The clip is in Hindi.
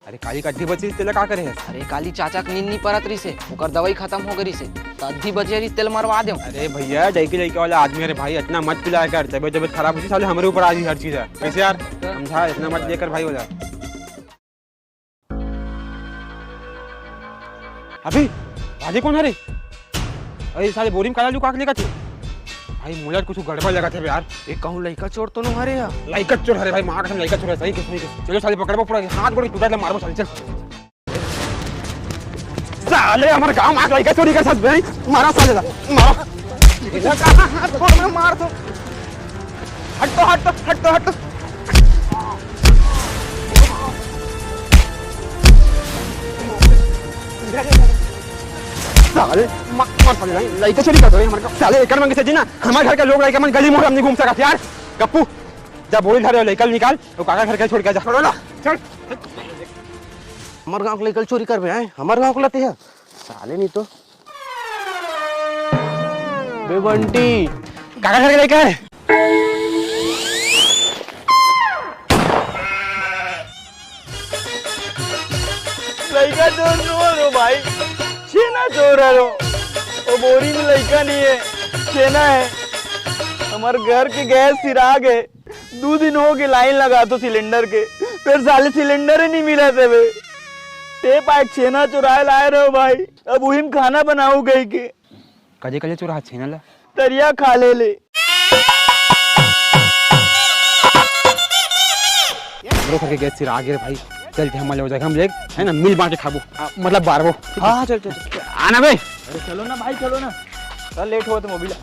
अरे काली का 10 बजे तेल का करे है? अरे काली चाचा की नींद नहीं परत रही से, ओकर दवाई खत्म हो गई से, तो 10 बजे रही तेल मरवा दे। अरे भैया जाइके वाला आदमी, अरे भाई इतना मत पिलाया कर, तबियत खराब होती साले हमारे ऊपर आ गई हर चीज है। कैसे यार समझा, इतना मत लेकर भाई हो जा। अभी भाजी कौन है रे? अरे साले बोरी में काला लुका के लेकर थे भाई, मुझे कुछ गड़बड़ लगा था यार। एक कहूँ लड़का चोर तो नहीं हरे यार। लड़का चोर हरे भाई, मार लड़का चोर है सही किस। चलो साले पकड़ो पूरा हाथ गोड़ टूटा मारो साले। चल साले हमारे गांव में लड़का चोरी कर सकते हैं, मारा साले मारो हाथ गोड़ में मार दो। हट। साले मार साले लड़का चोरी कर दो हमारे साले। एक मंगे से जी ना हमारे घर के लोग लड़का मन गली मोड़ हम नहीं घूम सकते यार। गप्पू जब बोरी धरे लड़का निकाल तो काका घर के छोड़ के जा। चल हमारे गांव के लड़का चोरी कर आए, हमारे गांव को लाते हैं साले। नहीं तो बे बंटी काका घर के लड़का है। लड़का चोर नो भाई, छेना चोर है वो बोरी में लड़का नहीं है, छेना है। हमारे घर के गैस सिरा गए, 2 दिन हो गए लाइन लगा तो सिलेंडर के, फिर साले सिलेंडर ही नहीं मिला थे वे। ते पाइप छेना चुराए लाए रहे हो भाई, अब वही में खाना बनाऊ गई के। कजे चुरा छेना ला तरिया खा ले। घर के गैस सिरा आगे भाई, चल हम हो जाएगा, हम ले है ना मिल बांट के खाबो, मतलब बारबो। हाँ चल आना भाई। अरे चलो ना भाई, चलो ना, कल लेट हुआ तो मोबिला।